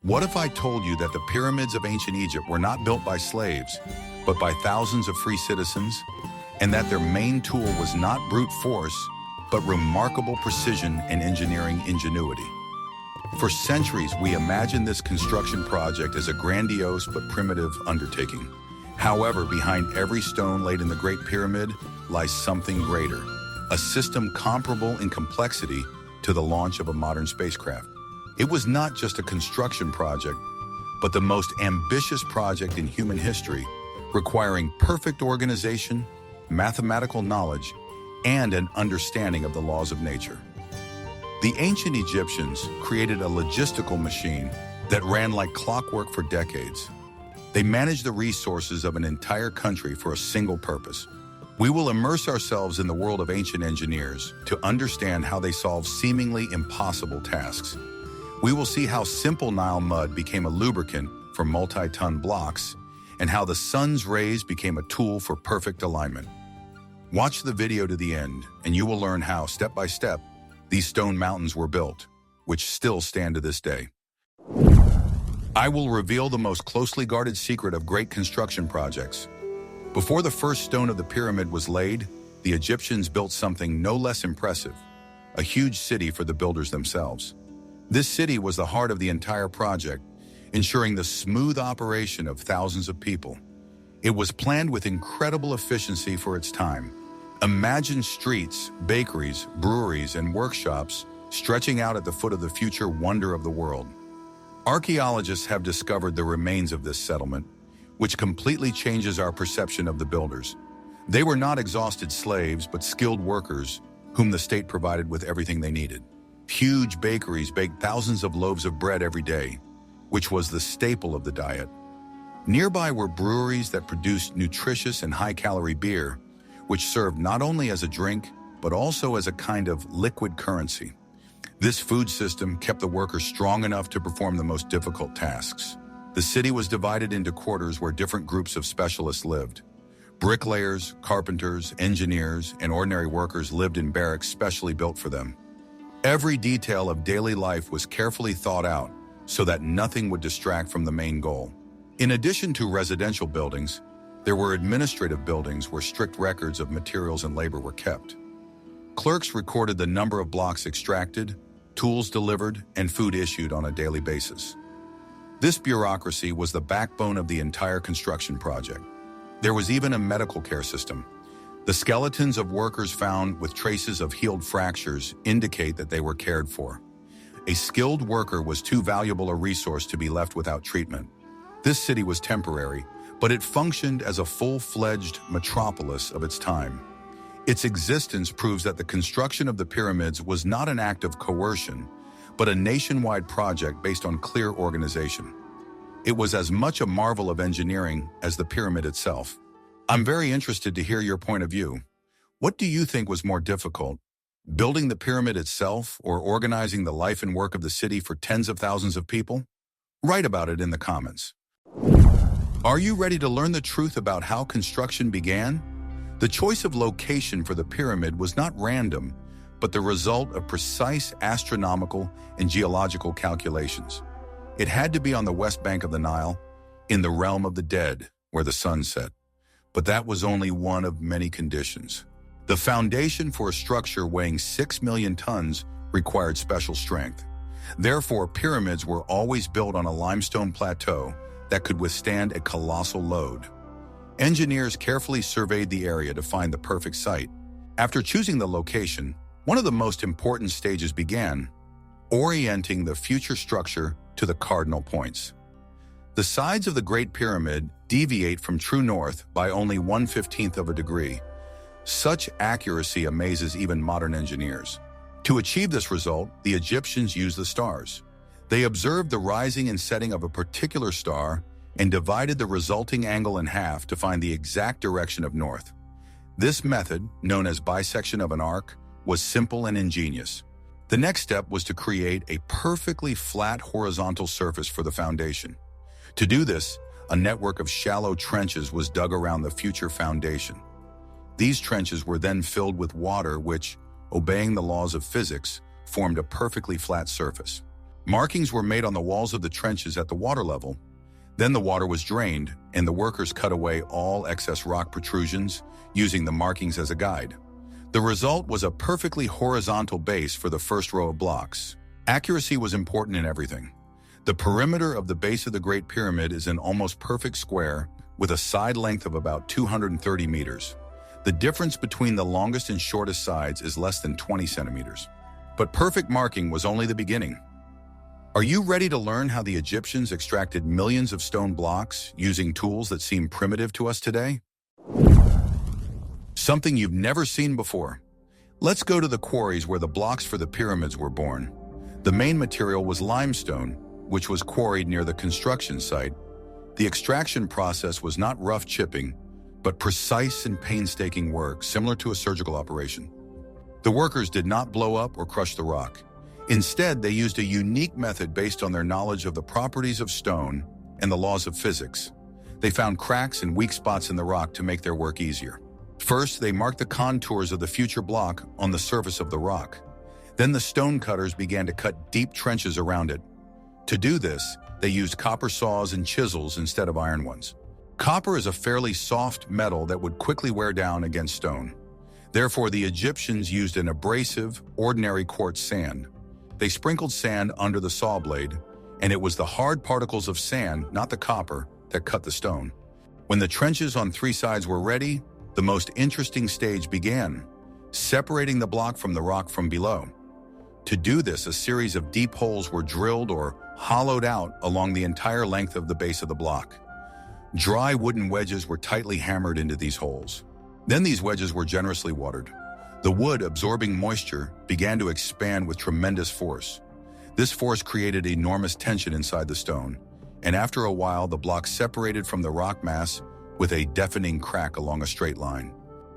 What if I told you that the pyramids of ancient Egypt were not built by slaves, but by thousands of free citizens, and that their main tool was not brute force, but remarkable precision and engineering ingenuity? For centuries, we imagined this construction project as a grandiose but primitive undertaking. However, behind every stone laid in the Great Pyramid lies something greater, a system comparable in complexity to the launch of a modern spacecraft. It was not just a construction project, but the most ambitious project in human history, requiring perfect organization, mathematical knowledge, and an understanding of the laws of nature. The ancient Egyptians created a logistical machine that ran like clockwork for decades. They managed the resources of an entire country for a single purpose. We will immerse ourselves in the world of ancient engineers to understand how they solved seemingly impossible tasks. We will see how simple Nile mud became a lubricant for multi-ton blocks, and how the sun's rays became a tool for perfect alignment. Watch the video to the end, and you will learn how, step by step, these stone mountains were built, which still stand to this day. I will reveal the most closely guarded secret of great construction projects. Before the first stone of the pyramid was laid, the Egyptians built something no less impressive, a huge city for the builders themselves. This city was the heart of the entire project, ensuring the smooth operation of thousands of people. It was planned with incredible efficiency for its time. Imagine streets, bakeries, breweries, and workshops stretching out at the foot of the future wonder of the world. Archaeologists have discovered the remains of this settlement, which completely changes our perception of the builders. They were not exhausted slaves, but skilled workers whom the state provided with everything they needed. Huge bakeries baked thousands of loaves of bread every day, which was the staple of the diet. Nearby were breweries that produced nutritious and high-calorie beer, which served not only as a drink, but also as a kind of liquid currency. This food system kept the workers strong enough to perform the most difficult tasks. The city was divided into quarters where different groups of specialists lived. Bricklayers, carpenters, engineers, and ordinary workers lived in barracks specially built for them. Every detail of daily life was carefully thought out so that nothing would distract from the main goal. In addition to residential buildings, there were administrative buildings where strict records of materials and labor were kept. Clerks recorded the number of blocks extracted, tools delivered, and food issued on a daily basis. This bureaucracy was the backbone of the entire construction project. There was even a medical care system. The skeletons of workers found with traces of healed fractures indicate that they were cared for. A skilled worker was too valuable a resource to be left without treatment. This city was temporary, but it functioned as a full-fledged metropolis of its time. Its existence proves that the construction of the pyramids was not an act of coercion, but a nationwide project based on clear organization. It was as much a marvel of engineering as the pyramid itself. I'm very interested to hear your point of view. What do you think was more difficult, building the pyramid itself or organizing the life and work of the city for tens of thousands of people? Write about it in the comments. Are you ready to learn the truth about how construction began? The choice of location for the pyramid was not random, but the result of precise astronomical and geological calculations. It had to be on the west bank of the Nile, in the realm of the dead, where the sun set. But that was only one of many conditions. The foundation for a structure weighing 6 million tons required special strength. Therefore, pyramids were always built on a limestone plateau that could withstand a colossal load. Engineers carefully surveyed the area to find the perfect site. After choosing the location, one of the most important stages began, orienting the future structure to the cardinal points. The sides of the Great Pyramid deviate from true north by only 1/15 of a degree. Such accuracy amazes even modern engineers. To achieve this result, the Egyptians used the stars. They observed the rising and setting of a particular star and divided the resulting angle in half to find the exact direction of north. This method, known as bisection of an arc, was simple and ingenious. The next step was to create a perfectly flat horizontal surface for the foundation. To do this, a network of shallow trenches was dug around the future foundation. These trenches were then filled with water which, obeying the laws of physics, formed a perfectly flat surface. Markings were made on the walls of the trenches at the water level. Then the water was drained, and the workers cut away all excess rock protrusions, using the markings as a guide. The result was a perfectly horizontal base for the first row of blocks. Accuracy was important in everything. The perimeter of the base of the Great Pyramid is an almost perfect square with a side length of about 230 meters. The difference between the longest and shortest sides is less than 20 centimeters. But perfect marking was only the beginning. Are you ready to learn how the Egyptians extracted millions of stone blocks using tools that seem primitive to us today? Something you've never seen before. Let's go to the quarries where the blocks for the pyramids were born. The main material was limestone, which was quarried near the construction site. The extraction process was not rough chipping, but precise and painstaking work, similar to a surgical operation. The workers did not blow up or crush the rock. Instead, they used a unique method based on their knowledge of the properties of stone and the laws of physics. They found cracks and weak spots in the rock to make their work easier. First, they marked the contours of the future block on the surface of the rock. Then the stone cutters began to cut deep trenches around it. To do this, they used copper saws and chisels instead of iron ones. Copper is a fairly soft metal that would quickly wear down against stone. Therefore, the Egyptians used an abrasive, ordinary quartz sand. They sprinkled sand under the saw blade, and it was the hard particles of sand, not the copper, that cut the stone. When the trenches on three sides were ready, the most interesting stage began, separating the block from the rock from below. To do this, a series of deep holes were drilled or hollowed out along the entire length of the base of the block. Dry wooden wedges were tightly hammered into these holes. Then these wedges were generously watered. The wood, absorbing moisture, began to expand with tremendous force. This force created enormous tension inside the stone, and after a while the block separated from the rock mass with a deafening crack along a straight line.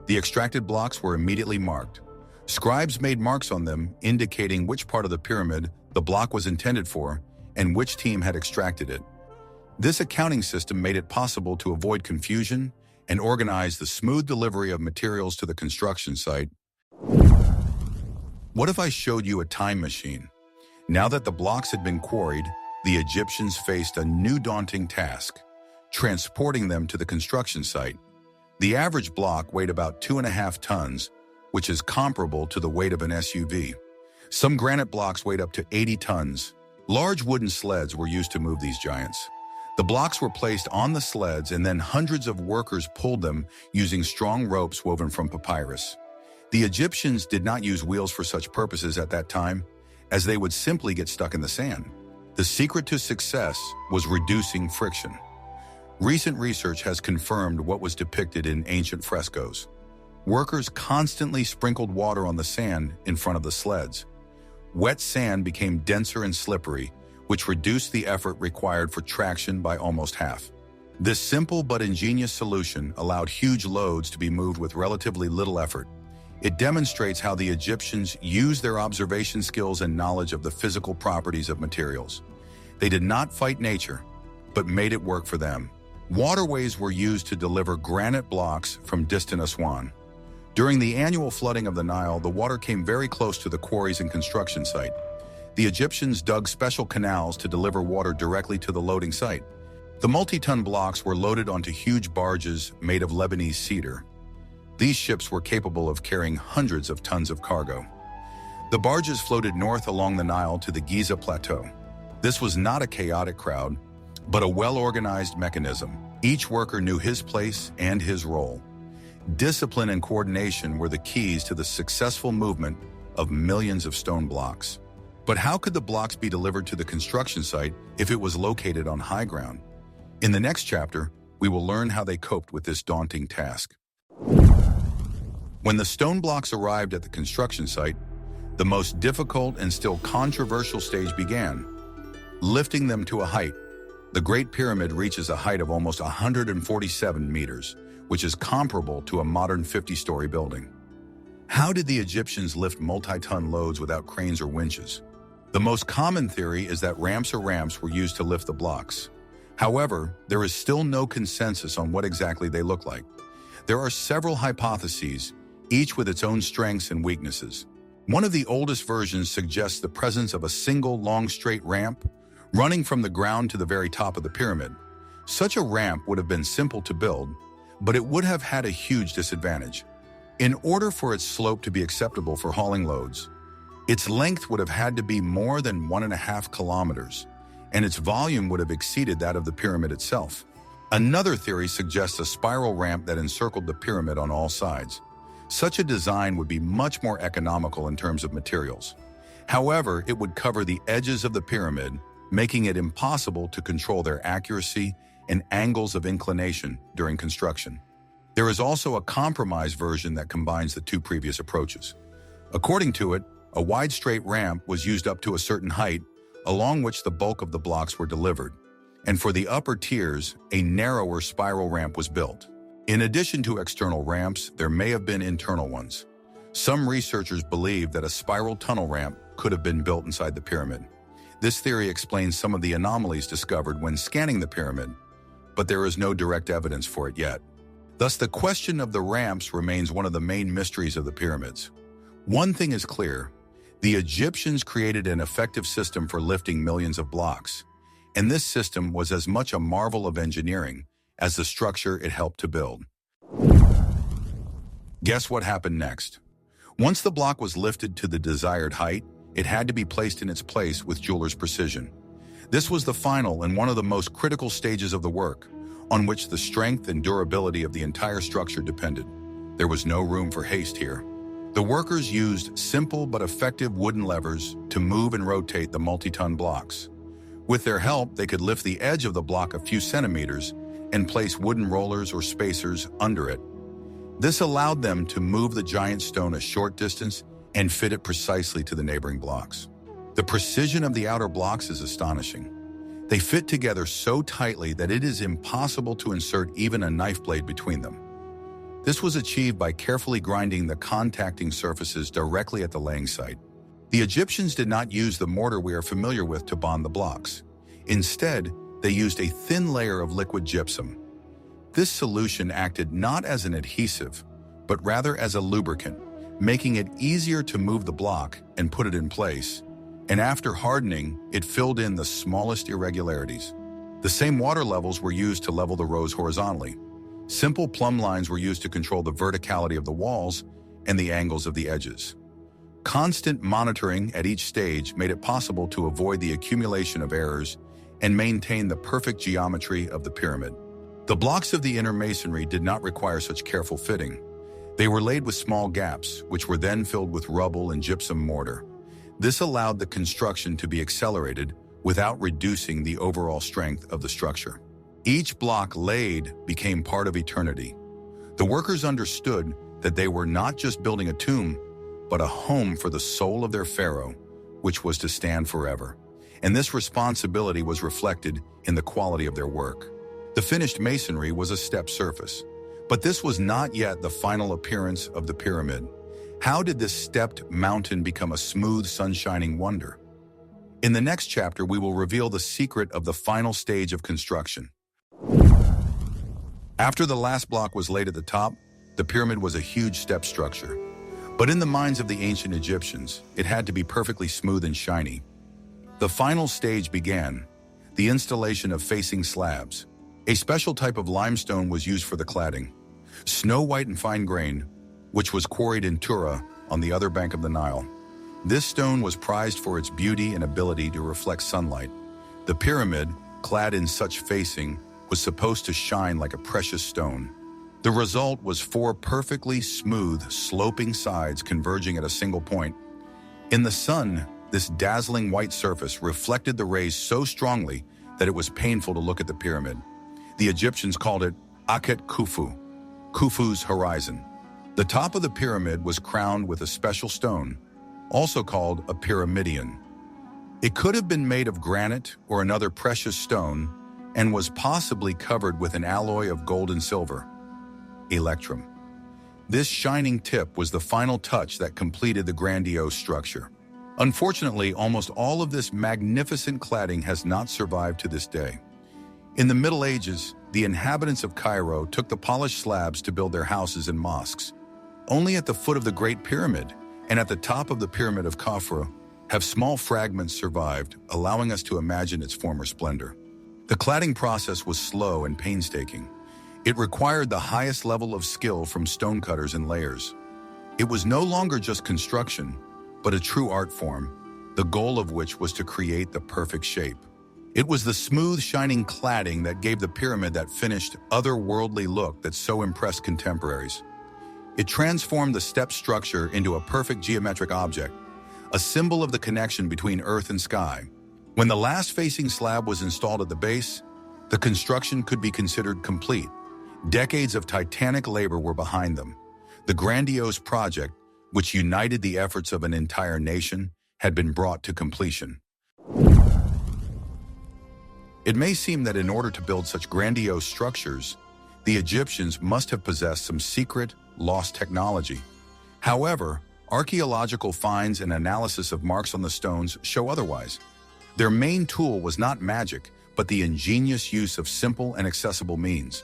The extracted blocks were immediately marked. Scribes made marks on them, indicating which part of the pyramid the block was intended for and which team had extracted it. This accounting system made it possible to avoid confusion and organize the smooth delivery of materials to the construction site. What if I showed you a time machine? Now that the blocks had been quarried, the Egyptians faced a new daunting task: transporting them to the construction site. The average block weighed about 2.5 tons, which is comparable to the weight of an SUV. Some granite blocks weighed up to 80 tons. Large wooden sleds were used to move these giants. The blocks were placed on the sleds, and then hundreds of workers pulled them using strong ropes woven from papyrus. The Egyptians did not use wheels for such purposes at that time, as they would simply get stuck in the sand. The secret to success was reducing friction. Recent research has confirmed what was depicted in ancient frescoes. Workers constantly sprinkled water on the sand in front of the sleds. Wet sand became denser and slippery, which reduced the effort required for traction by almost half. This simple but ingenious solution allowed huge loads to be moved with relatively little effort. It demonstrates how the Egyptians used their observation skills and knowledge of the physical properties of materials. They did not fight nature, but made it work for them. Waterways were used to deliver granite blocks from distant Aswan. During the annual flooding of the Nile, the water came very close to the quarries and construction site. The Egyptians dug special canals to deliver water directly to the loading site. The multi-ton blocks were loaded onto huge barges made of Lebanese cedar. These ships were capable of carrying hundreds of tons of cargo. The barges floated north along the Nile to the Giza Plateau. This was not a chaotic crowd, but a well-organized mechanism. Each worker knew his place and his role. Discipline and coordination were the keys to the successful movement of millions of stone blocks. But how could the blocks be delivered to the construction site if it was located on high ground? In the next chapter, we will learn how they coped with this daunting task. When the stone blocks arrived at the construction site, the most difficult and still controversial stage began. Lifting them to a height, the Great Pyramid reaches a height of almost 147 meters, which is comparable to a modern 50-story building. How did the Egyptians lift multi-ton loads without cranes or winches? The most common theory is that ramps were used to lift the blocks. However, there is still no consensus on what exactly they look like. There are several hypotheses, each with its own strengths and weaknesses. One of the oldest versions suggests the presence of a single long straight ramp running from the ground to the very top of the pyramid. Such a ramp would have been simple to build, but it would have had a huge disadvantage. In order for its slope to be acceptable for hauling loads, its length would have had to be more than 1.5 kilometers, and its volume would have exceeded that of the pyramid itself. Another theory suggests a spiral ramp that encircled the pyramid on all sides. Such a design would be much more economical in terms of materials. However, it would cover the edges of the pyramid, making it impossible to control their accuracy and angles of inclination during construction. There is also a compromise version that combines the two previous approaches. According to it, a wide straight ramp was used up to a certain height, along which the bulk of the blocks were delivered. And for the upper tiers, a narrower spiral ramp was built. In addition to external ramps, there may have been internal ones. Some researchers believe that a spiral tunnel ramp could have been built inside the pyramid. This theory explains some of the anomalies discovered when scanning the pyramid, but there is no direct evidence for it yet. Thus, the question of the ramps remains one of the main mysteries of the pyramids. One thing is clear: the Egyptians created an effective system for lifting millions of blocks, and this system was as much a marvel of engineering as the structure it helped to build. Guess what happened next? Once the block was lifted to the desired height, it had to be placed in its place with jeweler's precision. This was the final and one of the most critical stages of the work, on which the strength and durability of the entire structure depended. There was no room for haste here. The workers used simple but effective wooden levers to move and rotate the multi-ton blocks. With their help, they could lift the edge of the block a few centimeters and place wooden rollers or spacers under it. This allowed them to move the giant stone a short distance and fit it precisely to the neighboring blocks. The precision of the outer blocks is astonishing. They fit together so tightly that it is impossible to insert even a knife blade between them. This was achieved by carefully grinding the contacting surfaces directly at the laying site. The Egyptians did not use the mortar we are familiar with to bond the blocks. Instead, they used a thin layer of liquid gypsum. This solution acted not as an adhesive, but rather as a lubricant, making it easier to move the block and put it in place. And after hardening, it filled in the smallest irregularities. The same water levels were used to level the rows horizontally. Simple plumb lines were used to control the verticality of the walls and the angles of the edges. Constant monitoring at each stage made it possible to avoid the accumulation of errors and maintain the perfect geometry of the pyramid. The blocks of the inner masonry did not require such careful fitting. They were laid with small gaps, which were then filled with rubble and gypsum mortar. This allowed the construction to be accelerated without reducing the overall strength of the structure. Each block laid became part of eternity. The workers understood that they were not just building a tomb, but a home for the soul of their pharaoh, which was to stand forever. And this responsibility was reflected in the quality of their work. The finished masonry was a step surface, but this was not yet the final appearance of the pyramid. How did this stepped mountain become a smooth, sun-shining wonder? In the next chapter, we will reveal the secret of the final stage of construction. After the last block was laid at the top, the pyramid was a huge step structure. But in the minds of the ancient Egyptians, it had to be perfectly smooth and shiny. The final stage began, the installation of facing slabs. A special type of limestone was used for the cladding, snow-white and fine-grained, which was quarried in Tura on the other bank of the Nile. This stone was prized for its beauty and ability to reflect sunlight. The pyramid, clad in such facing, was supposed to shine like a precious stone. The result was 4 perfectly smooth, sloping sides converging at a single point. In the sun, this dazzling white surface reflected the rays so strongly that it was painful to look at the pyramid. The Egyptians called it Akhet Khufu, Khufu's horizon. The top of the pyramid was crowned with a special stone, also called a pyramidion. It could have been made of granite or another precious stone and was possibly covered with an alloy of gold and silver, electrum. This shining tip was the final touch that completed the grandiose structure. Unfortunately, almost all of this magnificent cladding has not survived to this day. In the Middle Ages, the inhabitants of Cairo took the polished slabs to build their houses and mosques. Only at the foot of the Great Pyramid And at the top of the Pyramid of Khafra have small fragments survived, allowing us to imagine its former splendor. The cladding process was slow and painstaking. It required the highest level of skill from stonecutters and layers. It was no longer just construction, but a true art form, the goal of which was to create the perfect shape. It was the smooth, shining cladding that gave the pyramid that finished, otherworldly look that so impressed contemporaries. It transformed the step structure into a perfect geometric object, a symbol of the connection between earth and sky. When the last facing slab was installed at the base, the construction could be considered complete. Decades of titanic labor were behind them. The grandiose project, which united the efforts of an entire nation, had been brought to completion. It may seem that in order to build such grandiose structures, the Egyptians must have possessed some secret, lost technology. However, archaeological finds and analysis of marks on the stones show otherwise. Their main tool was not magic, but the ingenious use of simple and accessible means.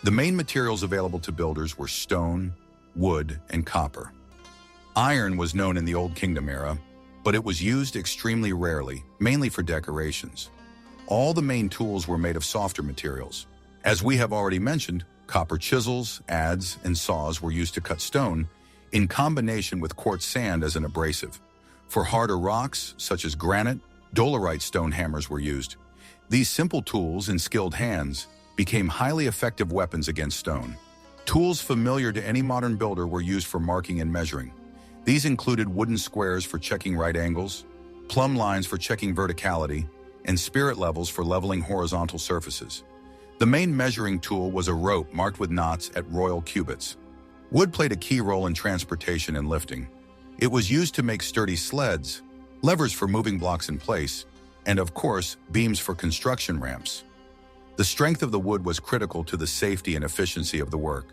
The main materials available to builders were stone, wood, and copper. Iron was known in the Old Kingdom era, but it was used extremely rarely, mainly for decorations. All the main tools were made of softer materials. As we have already mentioned, copper chisels, adze, and saws were used to cut stone, in combination with quartz sand as an abrasive. For harder rocks, such as granite, dolerite stone hammers were used. These simple tools in skilled hands became highly effective weapons against stone. Tools familiar to any modern builder were used for marking and measuring. These included wooden squares for checking right angles, plumb lines for checking verticality, and spirit levels for leveling horizontal surfaces. The main measuring tool was a rope marked with knots at royal cubits. Wood played a key role in transportation and lifting. It was used to make sturdy sleds, levers for moving blocks in place, and of course, beams for construction ramps. The strength of the wood was critical to the safety and efficiency of the work.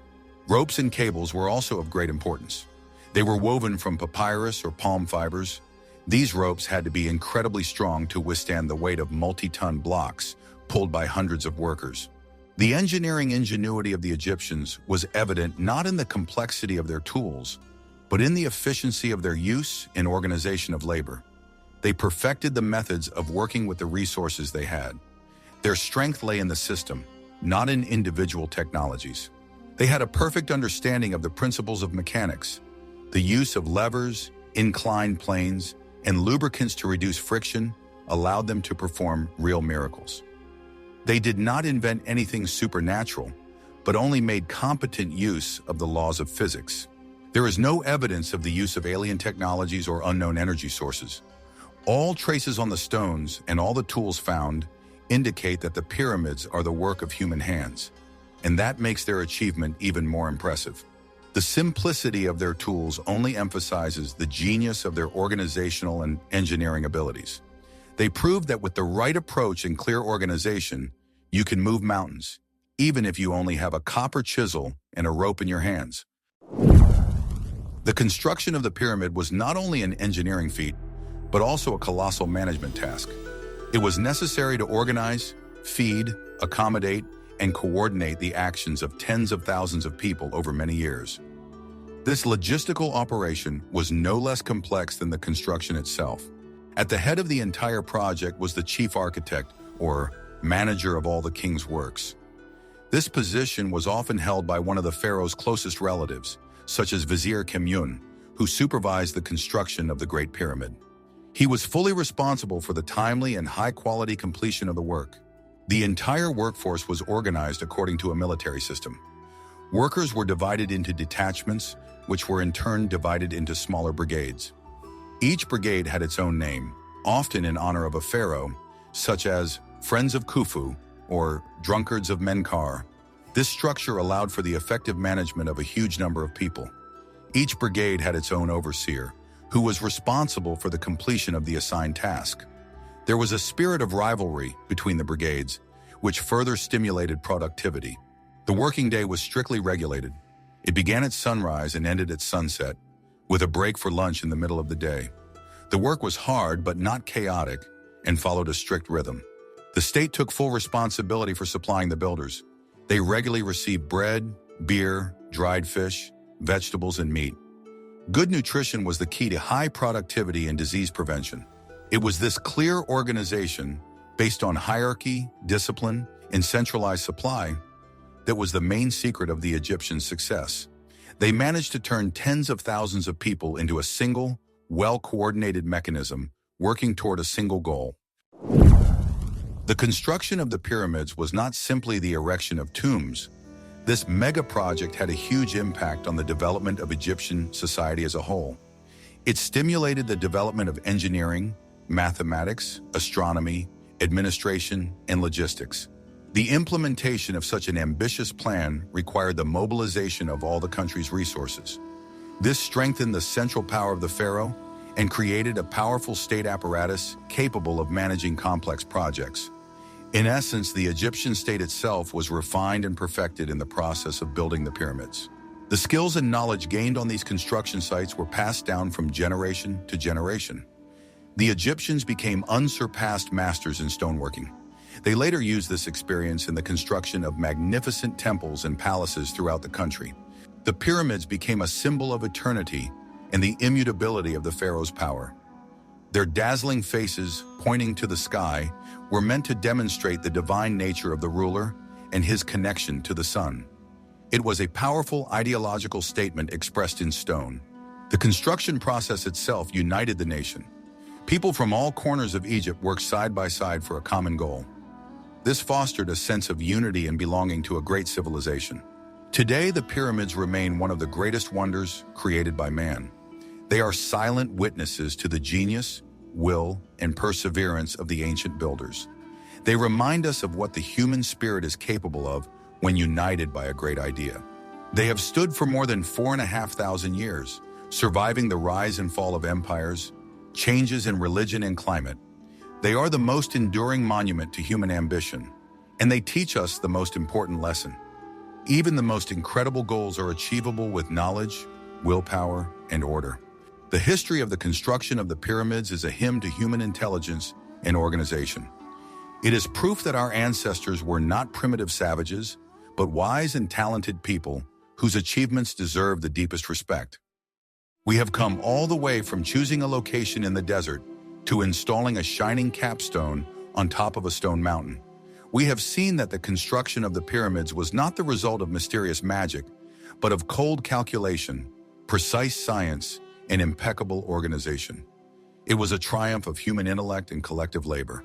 Ropes and cables were also of great importance. They were woven from papyrus or palm fibers. These ropes had to be incredibly strong to withstand the weight of multi-ton blocks pulled by hundreds of workers. The engineering ingenuity of the Egyptians was evident not in the complexity of their tools, but in the efficiency of their use and organization of labor. They perfected the methods of working with the resources they had. Their strength lay in the system, not in individual technologies. They had a perfect understanding of the principles of mechanics, the use of levers, inclined planes, and lubricants to reduce friction allowed them to perform real miracles. They did not invent anything supernatural, but only made competent use of the laws of physics. There is no evidence of the use of alien technologies or unknown energy sources. All traces on the stones and all the tools found indicate that the pyramids are the work of human hands, and that makes their achievement even more impressive. The simplicity of their tools only emphasizes the genius of their organizational and engineering abilities. They proved that with the right approach and clear organization, you can move mountains, even if you only have a copper chisel and a rope in your hands. The construction of the pyramid was not only an engineering feat, but also a colossal management task. It was necessary to organize, feed, accommodate, and coordinate the actions of tens of thousands of people over many years. This logistical operation was no less complex than the construction itself. At the head of the entire project was the chief architect, or manager of all the king's works. This position was often held by one of the pharaoh's closest relatives, such as Vizier Kemune, who supervised the construction of the Great Pyramid. He was fully responsible for the timely and high-quality completion of the work. The entire workforce was organized according to a military system. Workers were divided into detachments, which were in turn divided into smaller brigades. Each brigade had its own name, often in honor of a pharaoh, such as Friends of Khufu or Drunkards of Menkaure. This structure allowed for the effective management of a huge number of people. Each brigade had its own overseer, who was responsible for the completion of the assigned task. There was a spirit of rivalry between the brigades, which further stimulated productivity. The working day was strictly regulated. It began at sunrise and ended at sunset, with a break for lunch in the middle of the day. The work was hard but not chaotic and followed a strict rhythm. The state took full responsibility for supplying the builders. They regularly received bread, beer, dried fish, vegetables, and meat. Good nutrition was the key to high productivity and disease prevention. It was this clear organization, based on hierarchy, discipline, and centralized supply, that was the main secret of the Egyptian success. They managed to turn tens of thousands of people into a single, well-coordinated mechanism, working toward a single goal. The construction of the pyramids was not simply the erection of tombs. This mega project had a huge impact on the development of Egyptian society as a whole. It stimulated the development of engineering, mathematics, astronomy, administration, and logistics. The implementation of such an ambitious plan required the mobilization of all the country's resources. This strengthened the central power of the pharaoh and created a powerful state apparatus capable of managing complex projects. In essence, the Egyptian state itself was refined and perfected in the process of building the pyramids. The skills and knowledge gained on these construction sites were passed down from generation to generation. The Egyptians became unsurpassed masters in stoneworking. They later used this experience in the construction of magnificent temples and palaces throughout the country. The pyramids became a symbol of eternity and the immutability of the pharaoh's power. Their dazzling faces, pointing to the sky, were meant to demonstrate the divine nature of the ruler and his connection to the sun. It was a powerful ideological statement expressed in stone. The construction process itself united the nation. People from all corners of Egypt worked side by side for a common goal. This fostered a sense of unity and belonging to a great civilization. Today, the pyramids remain one of the greatest wonders created by man. They are silent witnesses to the genius, will, and perseverance of the ancient builders. They remind us of what the human spirit is capable of when united by a great idea. They have stood for more than 4,500 years, surviving the rise and fall of empires, changes in religion and climate. They are the most enduring monument to human ambition, and they teach us the most important lesson. Even the most incredible goals are achievable with knowledge, willpower, and order. The history of the construction of the pyramids is a hymn to human intelligence and organization. It is proof that our ancestors were not primitive savages, but wise and talented people whose achievements deserve the deepest respect. We have come all the way from choosing a location in the desert to installing a shining capstone on top of a stone mountain. We have seen that the construction of the pyramids was not the result of mysterious magic, but of cold calculation, precise science, and impeccable organization. It was a triumph of human intellect and collective labor.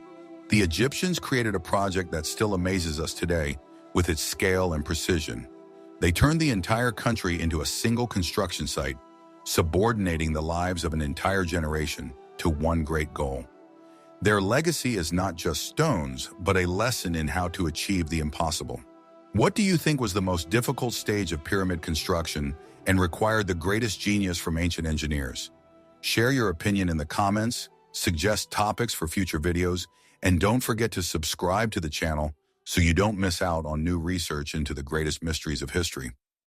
The Egyptians created a project that still amazes us today with its scale and precision. They turned the entire country into a single construction site, subordinating the lives of an entire generation to one great goal. Their legacy is not just stones, but a lesson in how to achieve the impossible. What do you think was the most difficult stage of pyramid construction and required the greatest genius from ancient engineers? Share your opinion in the comments, suggest topics for future videos, and don't forget to subscribe to the channel so you don't miss out on new research into the greatest mysteries of history.